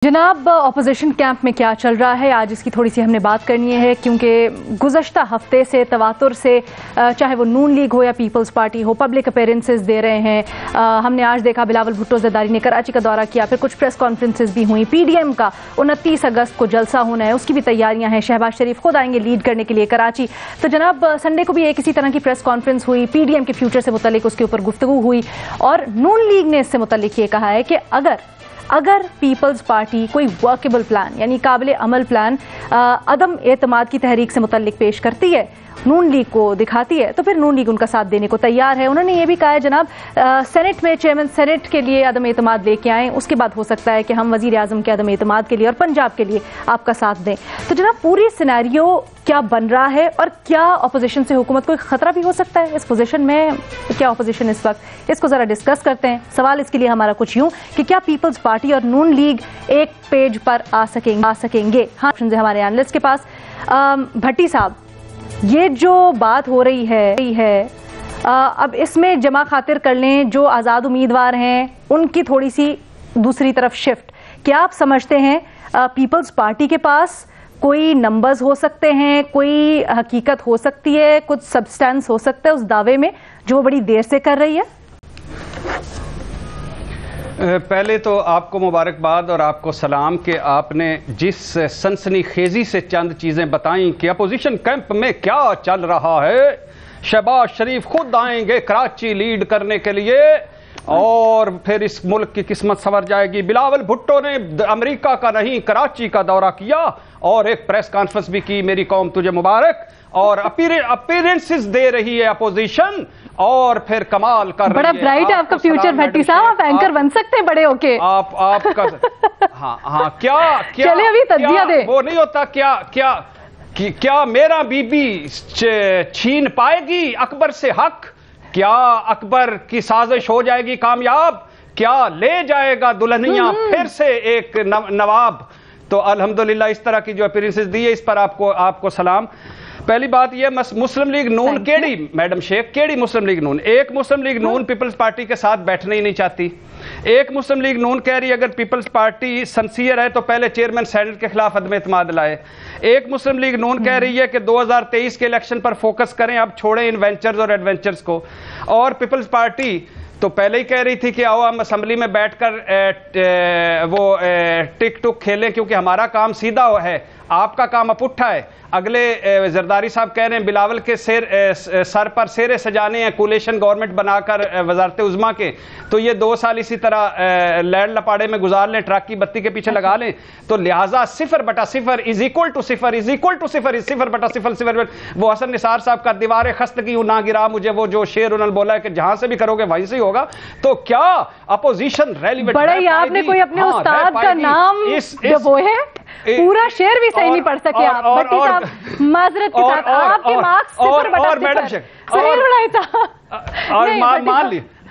जनाब, opposition camp में क्या चल रहा है, आज इसकी थोड़ी सी हमने बात करनी है, क्योंकि गुज़श्ता हफ्ते से तवातुर से चाहे वो नून लीग हो या पीपल्स पार्टी हो, पब्लिक अपीयरेंसेस दे रहे हैं। हमने आज देखा बिलावल भुट्टो ज़रदारी ने कराची का दौरा किया, फिर कुछ प्रेस कॉन्फ्रेंसेस भी हुई। पीडीएम का 29 अगस्त को जलसा होना है, उसकी भी तैयारियां हैं। शहबाज शरीफ खुद आएंगे लीड करने के लिए कराची। तो जनाब, संडे को भी एक इसी तरह की प्रेस कॉन्फ्रेंस हुई, पीडीएम के फ्यूचर से मुतल्लिक उसके ऊपर गुफ्तगू हुई और नून लीग ने इससे मुतल्लिक ये कहा है कि अगर पीपल्स पार्टी कोई वर्केबल प्लान यानी काबिल अमल प्लान अदम एतमाद की तहरीक से मुतल्लिक पेश करती है, नून लीग को दिखाती है, तो फिर नून लीग उनका साथ देने को तैयार है। उन्होंने ये भी कहा है जनाब, सेनेट में चेयरमैन सेनेट के लिए अदम एतमाद लेके आएँ, उसके बाद हो सकता है कि हम वजीर आजम के अदम एतमाद के लिए और पंजाब के लिए आपका साथ दें। तो जनाब, पूरी सिनेरियो क्या बन रहा है और क्या अपोजिशन से हुकूमत को खतरा भी हो सकता है इस पोजीशन में? क्या अपोजिशन इस वक्त, इसको जरा डिस्कस करते हैं। सवाल इसके लिए हमारा कुछ यूं कि क्या पीपल्स पार्टी और नून लीग एक पेज पर आ सकेंगे? हाँ, हमारे एनालिस्ट के पास। भट्टी साहब, ये जो बात हो रही है अब इसमें जमा खातिर कर लें जो आज़ाद उम्मीदवार हैं उनकी थोड़ी सी दूसरी तरफ शिफ्ट। क्या आप समझते हैं पीपल्स पार्टी के पास कोई नंबर्स हो सकते हैं, कोई हकीकत हो सकती है, कुछ सब्सटेंस हो सकता है उस दावे में जो वो बड़ी देर से कर रही है? पहले तो आपको मुबारकबाद और आपको सलाम कि आपने जिस सनसनीखेजी से चंद चीज़ें बताई कि अपोजिशन कैंप में क्या चल रहा है। शहबाज शरीफ खुद आएंगे कराची लीड करने के लिए और फिर इस मुल्क की किस्मत संवर जाएगी। बिलावल भुट्टो ने अमेरिका का नहीं कराची का दौरा किया और एक प्रेस कॉन्फ्रेंस भी की, मेरी कौम तुझे मुबारक। और अपीयरेंसेस दे रही है अपोजिशन और फिर कमाल कर रही है। बड़ा ब्राइट है आपका फ्यूचर भट्टी साहब, आप एंकर बन सकते हैं बड़े होके। आपका हाँ क्या चले अभी तज्जिया दे। वो नहीं होता क्या मेरा बीबी छीन पाएगी अकबर से हक? क्या अकबर की साजिश हो जाएगी कामयाब? क्या ले जाएगा दुल्हनिया फिर से एक नवाब? तो अल्हम्दुलिल्लाह इस तरह की जो अपीयरेंसेस दी है, इस पर आपको सलाम। पहली बात यह, मुस्लिम लीग नून केड़ी मैडम शेख, केड़ी मुस्लिम लीग नून? एक मुस्लिम लीग नून पीपल्स पार्टी के साथ बैठना ही नहीं चाहती। एक मुस्लिम लीग नून कह रही है अगर पीपल्स पार्टी सिंसियर है तो पहले चेयरमैन सेनेट के खिलाफ अदम एतमाद लाए। एक मुस्लिम लीग नून कह रही है कि 2023 के इलेक्शन पर फोकस करें, अब छोड़ें इन वेंचर्स और एडवेंचर्स को। और पीपल्स पार्टी तो पहले ही कह रही थी कि आओ हम असेंबली में बैठकर वो टिक टुक खेलें, क्योंकि हमारा काम सीधा है, आपका काम अपुट्ठा है। अगले जरदारी साहब कह रहे हैं बिलावल के सर पर सेरे सजाने हैं कोलेशन गवर्नमेंट बनाकर वजारत उज़्मा के। तो ये 2 साल इसी तरह लैंड लपाड़े में गुजार लें, ट्रक की बत्ती के पीछे लगा लें। तो लिहाजा 0/0 is equal to 0 is equal to 0 is 0/0 वो हसन निसार साहब का दीवार खस्तगी ना गिरा मुझे, वो जो शेर उन्होंने बोला है कि जहां से भी करोगे वहीं से ही होगा। तो क्या अपोजिशन रेलिवेंट? बड़े आपने कोई अपने उस्ताद का नाम वो है, पूरा शेर भी सही नहीं पढ़ सके आप। भट्टी साहब, माजरत के साथ आपके मार्क्स 0/0 सुहेल उड़ाई था।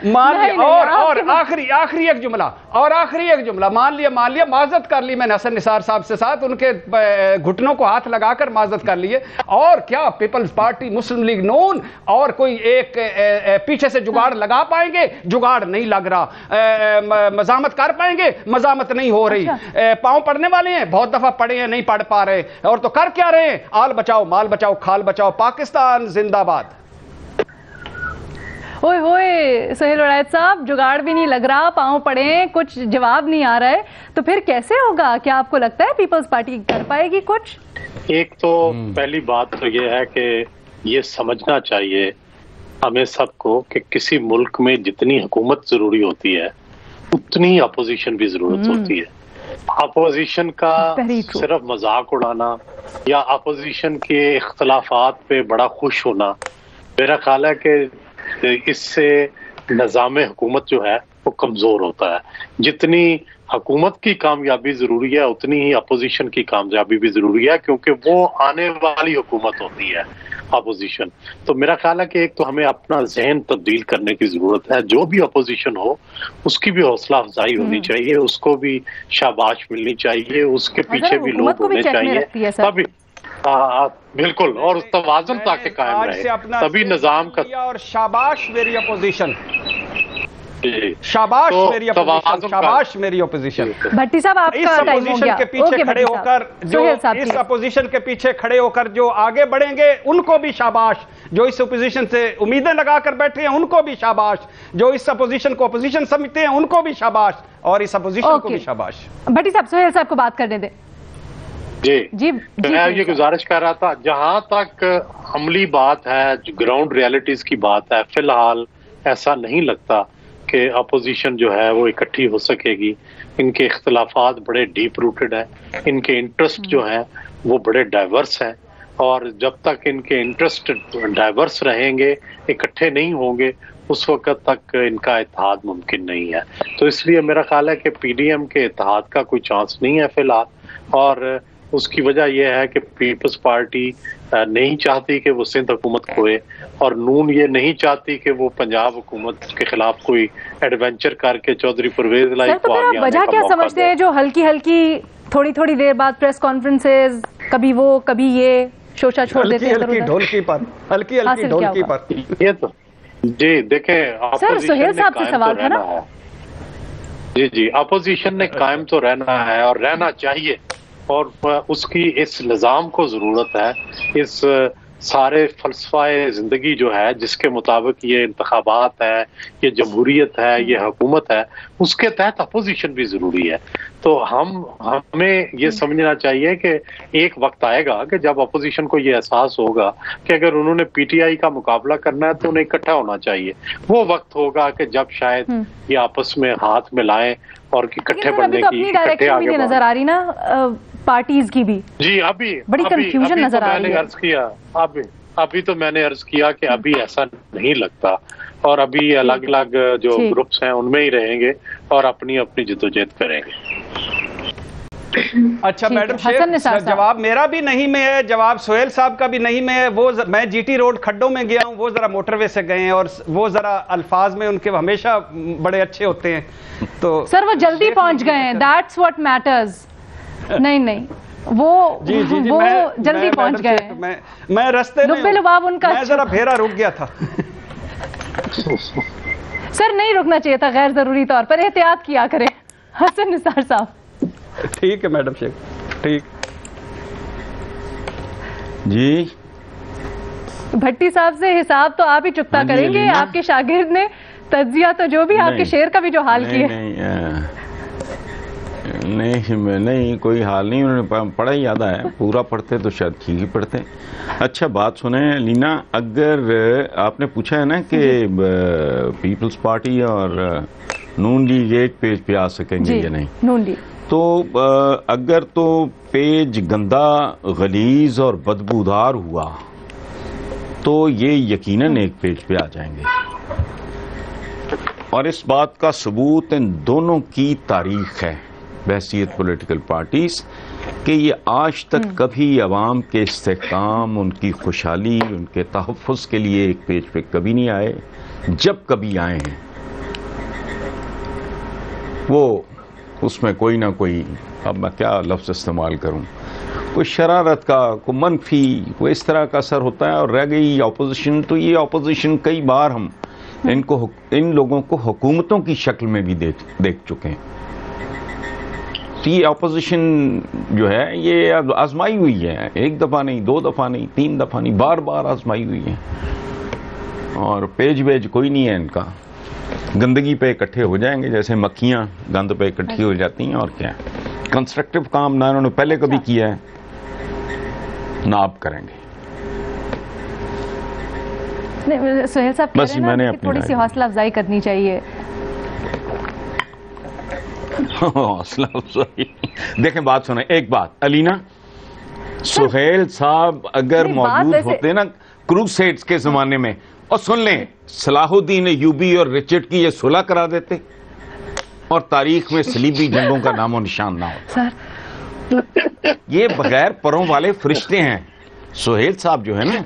मान लिया और आखिरी एक जुमला मान लिया माजरत कर ली मैंने हसन निसार साहब से, साथ उनके घुटनों को हाथ लगाकर माजरत कर लिए। और क्या पीपल्स पार्टी मुस्लिम लीग नून और कोई एक पीछे से जुगाड़ लगा पाएंगे? जुगाड़ नहीं लग रहा। मजामत कर पाएंगे? मजामत नहीं हो रही। पांव पड़ने वाले हैं, बहुत दफा पड़े हैं, नहीं पढ़ पा रहे। और तो कर क्या रहे हैं? आल बचाओ माल बचाओ खाल बचाओ, पाकिस्तान जिंदाबाद। ओए होए सुहेल उड़ायत साहब, जुगाड़ भी नहीं लग रहा, पांव पड़े, कुछ जवाब नहीं आ रहा है, तो फिर कैसे होगा? क्या आपको लगता है पीपल्स पार्टी कर पाएगी कुछ? एक तो पहली बात तो ये है कि ये समझना चाहिए हमें सबको कि किसी मुल्क में जितनी हुकूमत जरूरी होती है उतनी अपोजिशन भी जरूरत होती है। अपोजिशन का सिर्फ मजाक उड़ाना या अपोजिशन के इख्तलाफात पे बड़ा खुश होना, मेरा ख्याल है कि इससे निज़ाम हुकूमत जो है वो कमजोर होता है। जितनी हुकूमत की कामयाबी जरूरी है उतनी ही अपोजिशन की कामयाबी भी जरूरी है, क्योंकि वो आने वाली हुकूमत होती है अपोजिशन। तो मेरा ख्याल है कि एक तो हमें अपना जहन तब्दील करने की जरूरत है। जो भी अपोजिशन हो उसकी भी हौसला अफजाई होनी चाहिए, उसको भी शाबाश मिलनी चाहिए, उसके पीछे भी लोग होने चाहिए। तभी बिल्कुल, और तवाज़ुन ताकि कायम रहे, तभी निजाम का। और शाबाश मेरी अपोजिशन। शाबाश तो मेरी अपोजिशन, शाबाश मेरी अपोजिशन। भट्टी साहब आपका इस अपोजिशन के पीछे खड़े होकर जो इस अपोजिशन के पीछे खड़े होकर जो आगे बढ़ेंगे उनको भी शाबाश, जो इस अपोजिशन से उम्मीदें लगाकर बैठे हैं उनको भी शाबाश, जो इस अपोजिशन को अपोजिशन समझते हैं उनको भी शाबाश, और इस अपोजिशन को भी शाबाश। भट्टी साहब, सोहेल साहब को बात करने दें। जी मैं ये गुजारिश कर रहा था, जहां तक अमली बात है, ग्राउंड रियलिटीज की बात है, फिलहाल ऐसा नहीं लगता कि अपोजिशन जो है वो इकट्ठी हो सकेगी। इनके इख्तलाफात बड़े डीप रूटेड है, इनके इंटरेस्ट जो हैं वो बड़े डाइवर्स हैं, और जब तक इनके इंटरेस्ट डाइवर्स रहेंगे, इकट्ठे नहीं होंगे, उस वक्त तक इनका इत्तेहाद मुमकिन नहीं है। तो इसलिए मेरा ख्याल है कि पीडीएम के इत्तेहाद का कोई चांस नहीं है फिलहाल, और उसकी वजह यह है कि पीपल्स पार्टी नहीं चाहती कि वो सिंध हुकूमत खोए, और नून ये नहीं चाहती कि वो पंजाब हुकूमत के खिलाफ कोई एडवेंचर करके चौधरी परवेज लाई को आगे आने वजह क्या समझते हैं जो हल्की हल्की थोड़ी थोड़ी देर बाद प्रेस कॉन्फ्रेंसेज, कभी वो कभी ये शोशा छोड़ देते हैं, हल्की ढोलकी पर, हल्की हल्की ढोलकी पर। ये तो जी देखें, सर सोहेल साहब से सवाल था ना। जी अपोजिशन ने कायम तो रहना है और रहना चाहिए, और उसकी इस निज़ाम को ज़रूरत है, इस सारे फलसफाए ज़िंदगी जो है जिसके मुताबिक ये इंतखाबात है, ये जमहूरियत है, ये हुकूमत है, उसके तहत अपोजिशन भी ज़रूरी है। तो हमें ये समझना चाहिए कि एक वक्त आएगा कि जब अपोजिशन को ये एहसास होगा कि अगर उन्होंने पीटीआई का मुकाबला करना है तो उन्हें इकट्ठा होना चाहिए। वो वक्त होगा कि जब शायद ये आपस में हाथ मिलाएं और इकट्ठे बनने की, इकट्ठे आगे नजर आ रही ना पार्टीज की भी। जी अभी बड़ी कंफ्यूजन नजर आ रही है। अर्ज किया अभी तो मैंने अर्ज किया कि अभी ऐसा नहीं लगता, और अभी अलग अलग जो ग्रुप्स हैं उनमें ही रहेंगे और अपनी अपनी जिद्दोजहद करेंगे। अच्छा मैडम शेख, जवाब मेरा भी नहीं में है, जवाब सोहेल साहब का भी नहीं में है। वो मैं जीटी रोड खड्डों में गया हूँ, वो जरा मोटरवे से गए हैं, और वो जरा अल्फाज में उनके हमेशा बड़े अच्छे होते हैं। तो सर वो जल्दी पहुंच गए हैं, दैट्स व्हाट मैटर्स। नहीं वो जल्दी पहुंच गए हैं। मैं रास्ते में उनका मैं जरा फेरा रुक गया था। सर नहीं रुकना चाहिए था, गैर जरूरी तौर पर एहतियात किया करें। हसन निसार साहब। ठीक है मैडम शेख, ठीक जी। भट्टी साहब से हिसाब तो आप ही चुकता करेंगे, आपके शागिर्द ने तज्जिया तो जो भी आपके शेर का भी जो हाल किया। नहीं कोई हाल नहीं, उन्होंने पढ़ा ही याद है, पूरा पढ़ते तो शायद ठीक ही पढ़ते। अच्छा बात सुने लीना, अगर आपने पूछा है ना कि पीपल्स पार्टी और नून लीग एक पेज पे आ सकेंगे या नहीं, नून लीग तो अगर तो पेज गंदा, गलीज और बदबूदार हुआ तो ये यकीनन एक पेज पे आ जाएंगे, और इस बात का सबूत इन दोनों की तारीख है बहसीत पॉलिटिकल पार्टीज कि ये आज तक कभी अवाम के इस्तेहकाम, उनकी खुशहाली, उनके तहफ़्फ़ुज़ के लिए एक पेज पे कभी नहीं आए। जब कभी आए हैं वो उसमें कोई ना कोई, अब मैं क्या लफ्ज़ इस्तेमाल करूं, कोई शरारत का, कोई मनफी, कोई इस तरह का असर होता है। और रह गई अपोजिशन, तो ये अपोजिशन कई बार हम इन लोगों को हुकूमतों की शक्ल में भी देख चुके हैं। तो ये अपोजिशन जो है ये आजमाई हुई है, एक दफ़ा नहीं, दो दफ़ा नहीं, तीन दफ़ा नहीं, बार बार आजमाई हुई है, और पेज वेज कोई नहीं है इनका। गंदगी पे इकट्ठे हो जाएंगे जैसे मक्खियां गंद पे इकट्ठी हो जाती हैं, और क्या कंस्ट्रक्टिव काम ना उन्होंने पहले कभी किया है ना आप करेंगे। सोहेल साहब बस मैंने थोड़ी सी हौसला अफजाई करनी चाहिए। हौसला अफजाई, देखें बात सुने, एक बात अलीना, सोहेल साहब अगर मौजूद होते ना क्रूसेड्स के जमाने में, और सुन लें सलाहुद्दीन अय्यूबी और रिचर्ड की ये सुलह करा देते और तारीख में सलीबी जंगों का नामो निशान ना होता। ये बगैर परों वाले फरिश्ते हैं सोहेल साहब जो है ना,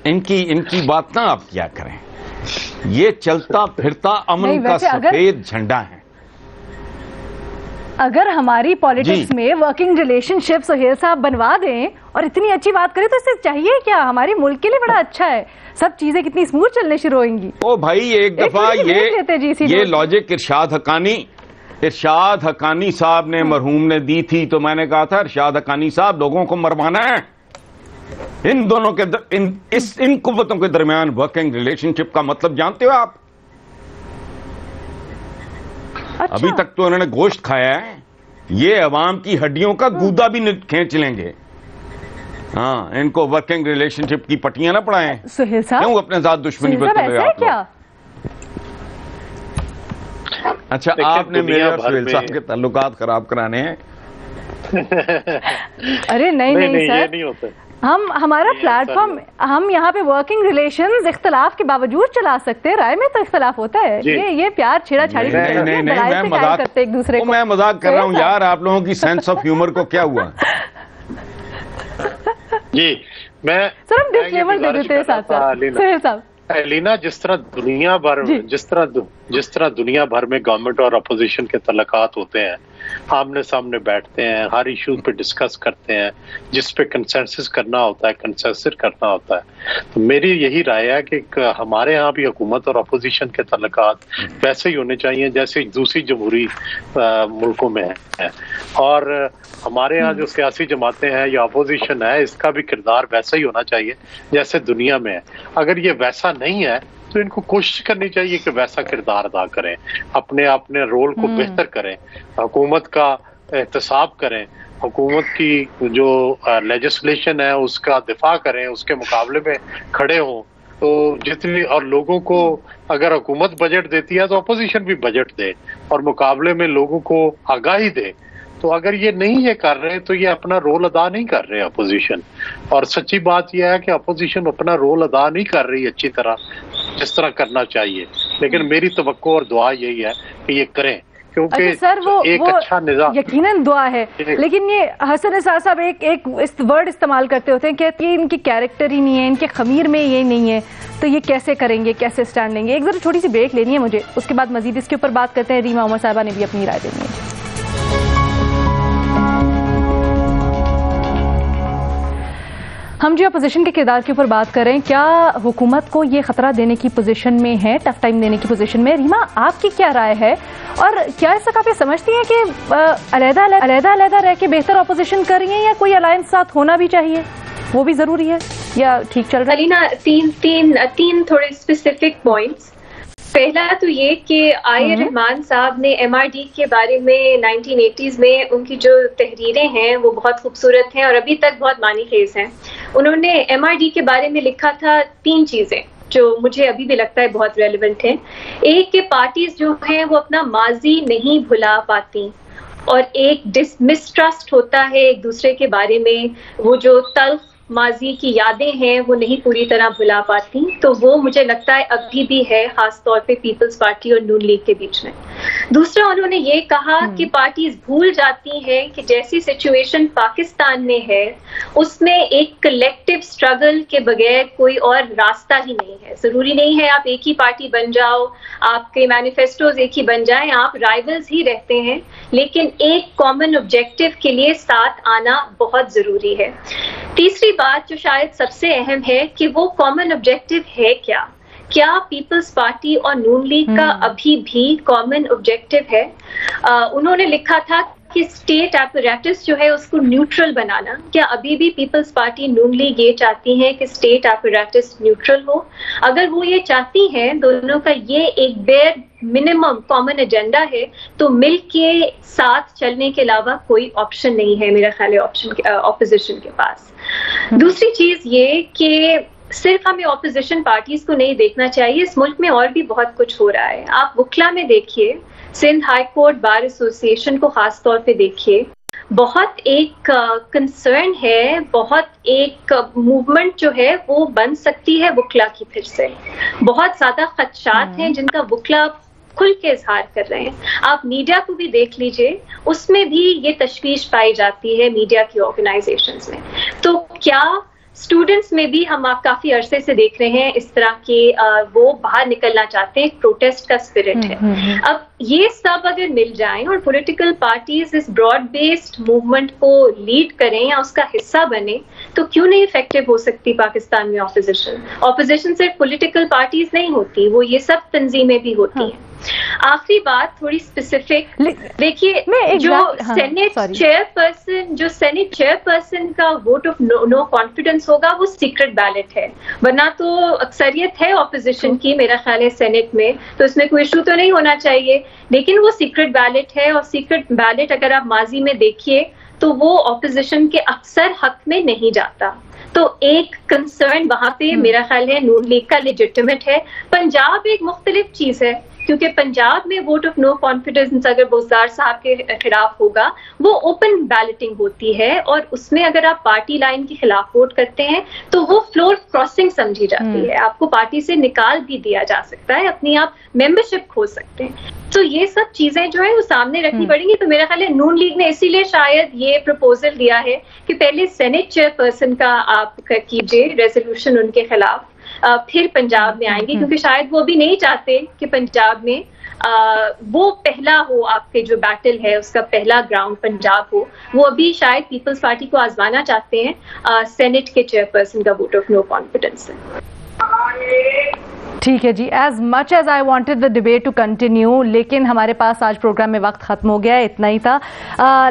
इनकी बात ना आप क्या करें, ये चलता फिरता अमन का सफेद झंडा है। अगर हमारी पॉलिटिक्स में वर्किंग रिलेशनशिप सुहेल साहब बनवा दें और इतनी अच्छी बात करें तो इससे चाहिए क्या? हमारे मुल्क के लिए बड़ा अच्छा है, सब चीजें कितनी स्मूथ चलने शुरू होंगी। ओ भाई एक दफा ये लॉजिक इरशाद हकानी साहब ने मरहूम ने दी थी, तो मैंने कहा था इरशाद हकानी साहब लोगों को मरवाना है। इन दोनों के इन कुव्वतों के दरमियान वर्किंग रिलेशनशिप का मतलब जानते हो आप? अच्छा। अभी तक तो उन्होंने गोश्त खाया है, ये अवाम की हड्डियों का गूदा भी खींच लेंगे। हाँ, इनको वर्किंग रिलेशनशिप की पट्टियां ना पढ़ाएं। सुहेल साहब क्यों अपने साथ दुश्मनी बरतते हो क्या? अच्छा, आपने मेरे और सुहेल साहब के ताल्लुकात खराब कराने हैं? अरे नहीं सर, ये नहीं होता। हमारा प्लेटफॉर्म, हम यहाँ पे वर्किंग रिलेशंस इख्तलाफ के बावजूद चला सकते हैं। राय में तो इख्तलाफ होता है, ये प्यार छेड़ा-छाड़ी नहीं, मैं मजाक करते एक दूसरे को। मैं मजाक कर रहा हूँ यार, आप लोगों की सेंस ऑफ ह्यूमर को क्या हुआ? जी मैं सर हम डिस्क्लेमर दे देते हैं साथ। लीना, जिस तरह दुनिया भर में गवर्नमेंट और अपोजिशन के तल्लुकात होते हैं, आमने सामने बैठते हैं, हर इशू पे डिस्कस करते हैं, जिस पे कंसेंसस करना होता है, कंसेंसस करना होता है। तो मेरी यही राय है कि हमारे यहाँ भी हुकूमत और अपोजिशन के तल्लुकात वैसे ही होने चाहिए जैसे दूसरी जमहूरी मुल्कों में है। और हमारे यहाँ जो सियासी जमातें हैं या अपोजिशन है, इसका भी किरदार वैसा ही होना चाहिए जैसे दुनिया में है। अगर ये वैसा नहीं है तो इनको कोशिश करनी चाहिए कि वैसा किरदार अदा करें, अपने रोल को बेहतर करें, हुकूमत का एहतसाब करें, हुकूमत की जो लेजिस्लेशन है उसका दिफा करें, उसके मुकाबले में खड़े हों। तो जितनी और लोगों को, अगर हुकूमत बजट देती है तो अपोजिशन भी बजट दे और मुकाबले में लोगों को आगाही दे। तो अगर ये नहीं ये कर रहे तो ये अपना रोल अदा नहीं कर रहे अपोजिशन। और सच्ची बात यह है कि अपोजिशन अपना रोल अदा नहीं कर रही अच्छी तरह, जिस तरह करना चाहिए। लेकिन मेरी तवक्को और दुआ यही है कि ये करें, क्योंकि सर वो अच्छा निज़ाम यकीनन दुआ है। लेकिन ये हसन निसार साहब एक इस वर्ड इस्तेमाल करते होते हैं कि ये इनकी कैरेक्टर ही नहीं है, इनके खमीर में ये नहीं है, तो ये कैसे करेंगे, कैसे स्टैंड लेंगे? एक जरा छोटी सी ब्रेक लेनी है मुझे, उसके बाद मजीद इसके ऊपर बात करते हैं। रीमा उमर साहबा ने भी अपनी राय देनी है। हम जो अपोजिशन के किरदार के ऊपर बात कर रहे हैं, क्या हुकूमत को ये खतरा देने की पोजीशन में है, टफ टाइम देने की पोजीशन में? रीमा, आपकी क्या राय है? और क्या इस वक्त आप ये समझती हैं कि अलग-अलग रह के बेहतर अपोजिशन कर रही है, या कोई अलायंस साथ होना भी चाहिए, वो भी जरूरी है, या ठीक चल रहा है? अलीना, तीन थोड़े स्पेसिफिक पॉइंट्स। पहला तो ये कि आयर रहमान साहब ने MRD के बारे में 1980s में उनकी जो तहरीरें हैं वो बहुत खूबसूरत हैं और अभी तक बहुत मानीखेज हैं। उन्होंने MRD के बारे में लिखा था 3 चीजें जो मुझे अभी भी लगता है बहुत रेलिवेंट हैं। एक कि पार्टीज जो हैं वो अपना माजी नहीं भुला पाती, और एक मिसट्रस्ट होता है एक दूसरे के बारे में, वो जो तल्ख माजी की यादें हैं वो नहीं पूरी तरह भुला पाती। तो वो मुझे लगता है अभी भी है, खास तौर पे पीपल्स पार्टी और नून लीग के बीच में। दूसरा, उन्होंने ये कहा कि पार्टीज भूल जाती हैं कि जैसी सिचुएशन पाकिस्तान में है उसमें एक कलेक्टिव स्ट्रगल के बगैर कोई और रास्ता ही नहीं है। जरूरी नहीं है आप एक ही पार्टी बन जाओ, आपके मैनिफेस्टोज एक ही बन जाएं, आप राइवल्स ही रहते हैं, लेकिन एक कॉमन ऑब्जेक्टिव के लिए साथ आना बहुत जरूरी है। तीसरी बात जो शायद सबसे अहम है कि वो कॉमन ऑब्जेक्टिव है क्या पीपल्स पार्टी और नून लीग का अभी भी कॉमन ऑब्जेक्टिव है? उन्होंने लिखा था कि स्टेट एपरेटस जो है उसको न्यूट्रल बनाना। क्या अभी भी पीपल्स पार्टी नून लीग ये चाहती हैं कि स्टेट एपरेटस न्यूट्रल हो? अगर वो ये चाहती हैं, दोनों का ये एक बेयर मिनिमम कॉमन एजेंडा है, तो मिल के साथ चलने के अलावा कोई ऑप्शन नहीं है मेरा ख्याल है ऑपोजिशन के पास। दूसरी चीज ये कि सिर्फ हमें ऑपोजिशन पार्टीज को नहीं देखना चाहिए, इस मुल्क में और भी बहुत कुछ हो रहा है। आप वुकला में देखिए, Sindh high court bar association को खास तौर पे देखिए, बहुत एक कंसर्न है, बहुत एक मूवमेंट जो है वो बन सकती है वुकला की फिर से। बहुत ज्यादा खदशात हैं जिनका वुकला खुल के इजहार कर रहे हैं। आप मीडिया को भी देख लीजिए, उसमें भी ये तशवीश पाई जाती है मीडिया की ऑर्गेनाइजेशंस में। तो क्या स्टूडेंट्स में भी हम आप काफी अरसे से देख रहे हैं इस तरह के वो बाहर निकलना चाहते हैं, प्रोटेस्ट का स्पिरिट है। अब ये सब अगर मिल जाएं और पॉलिटिकल पार्टीज इस ब्रॉड बेस्ड मूवमेंट को लीड करें या उसका हिस्सा बने, तो क्यों नहीं इफेक्टिव हो सकती पाकिस्तान में ऑपोजिशन। ऑपोजिशन सिर्फ पॉलिटिकल पार्टीज नहीं होती, वो ये सब तंजीमें भी होती हैं। आखिरी बात थोड़ी स्पेसिफिक, देखिए जो सेनेट चेयरपर्सन का वोट ऑफ नो कॉन्फिडेंस होगा वो सीक्रेट बैलेट है, वरना तो अक्सरियत है ऑपोजिशन की मेरा ख्याल है सेनेट में, तो इसमें कोई इशू तो नहीं होना चाहिए। लेकिन वो सीक्रेट बैलेट है, और सीक्रेट बैलेट अगर आप माजी में देखिए तो वो ऑपोजिशन के अक्सर हक में नहीं जाता। तो एक कंसर्न वहां पे मेरा ख्याल है नून लीग का लेजिटिमेट है। पंजाब एक मुख्तलिफ चीज है, क्योंकि पंजाब में वोट ऑफ नो कॉन्फिडेंस अगर बोजदार साहब के खिलाफ होगा वो ओपन बैलेटिंग होती है, और उसमें अगर आप पार्टी लाइन के खिलाफ वोट करते हैं तो वो फ्लोर क्रॉसिंग समझी जाती है, आपको पार्टी से निकाल भी दिया जा सकता है, अपनी आप मेंबरशिप खो सकते हैं। तो ये सब चीजें जो है वो सामने रखनी पड़ेंगी। तो मेरा ख्याल है नून लीग ने इसीलिए शायद ये प्रपोजल दिया है कि पहले सेनेट चेयरपर्सन का आप कीजिए रेजोल्यूशन उनके खिलाफ, फिर पंजाब में आएंगे, क्योंकि शायद वो भी नहीं चाहते कि पंजाब में वो पहला हो, आपके जो बैटल है उसका पहला ग्राउंड पंजाब हो। वो अभी शायद पीपल्स पार्टी को आजमाना चाहते हैं सेनेट के चेयरपर्सन का वोट ऑफ नो कॉन्फिडेंस है। ठीक है जी, as much as I wanted the debate to continue, लेकिन हमारे पास आज प्रोग्राम में वक्त खत्म हो गया है, इतना ही था।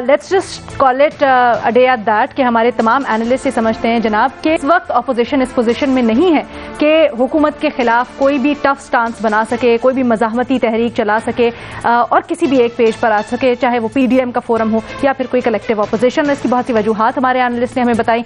Let's just call it a day at that कि हमारे तमाम एनालिस्ट ये समझते हैं जनाब कि इस वक्त अपोजिशन इस पोजीशन में नहीं है कि हुकूमत के खिलाफ कोई भी टफ स्टांस बना सके, कोई भी मज़ाहमती तहरीक चला सके और किसी भी एक पेज पर आ सके, चाहे वो PDM का फोरम हो या फिर कोई कलेक्टिव अपोजिशन। इसकी बहुत सी वजूहात हमारे एनालिस्ट ने हमें बताई।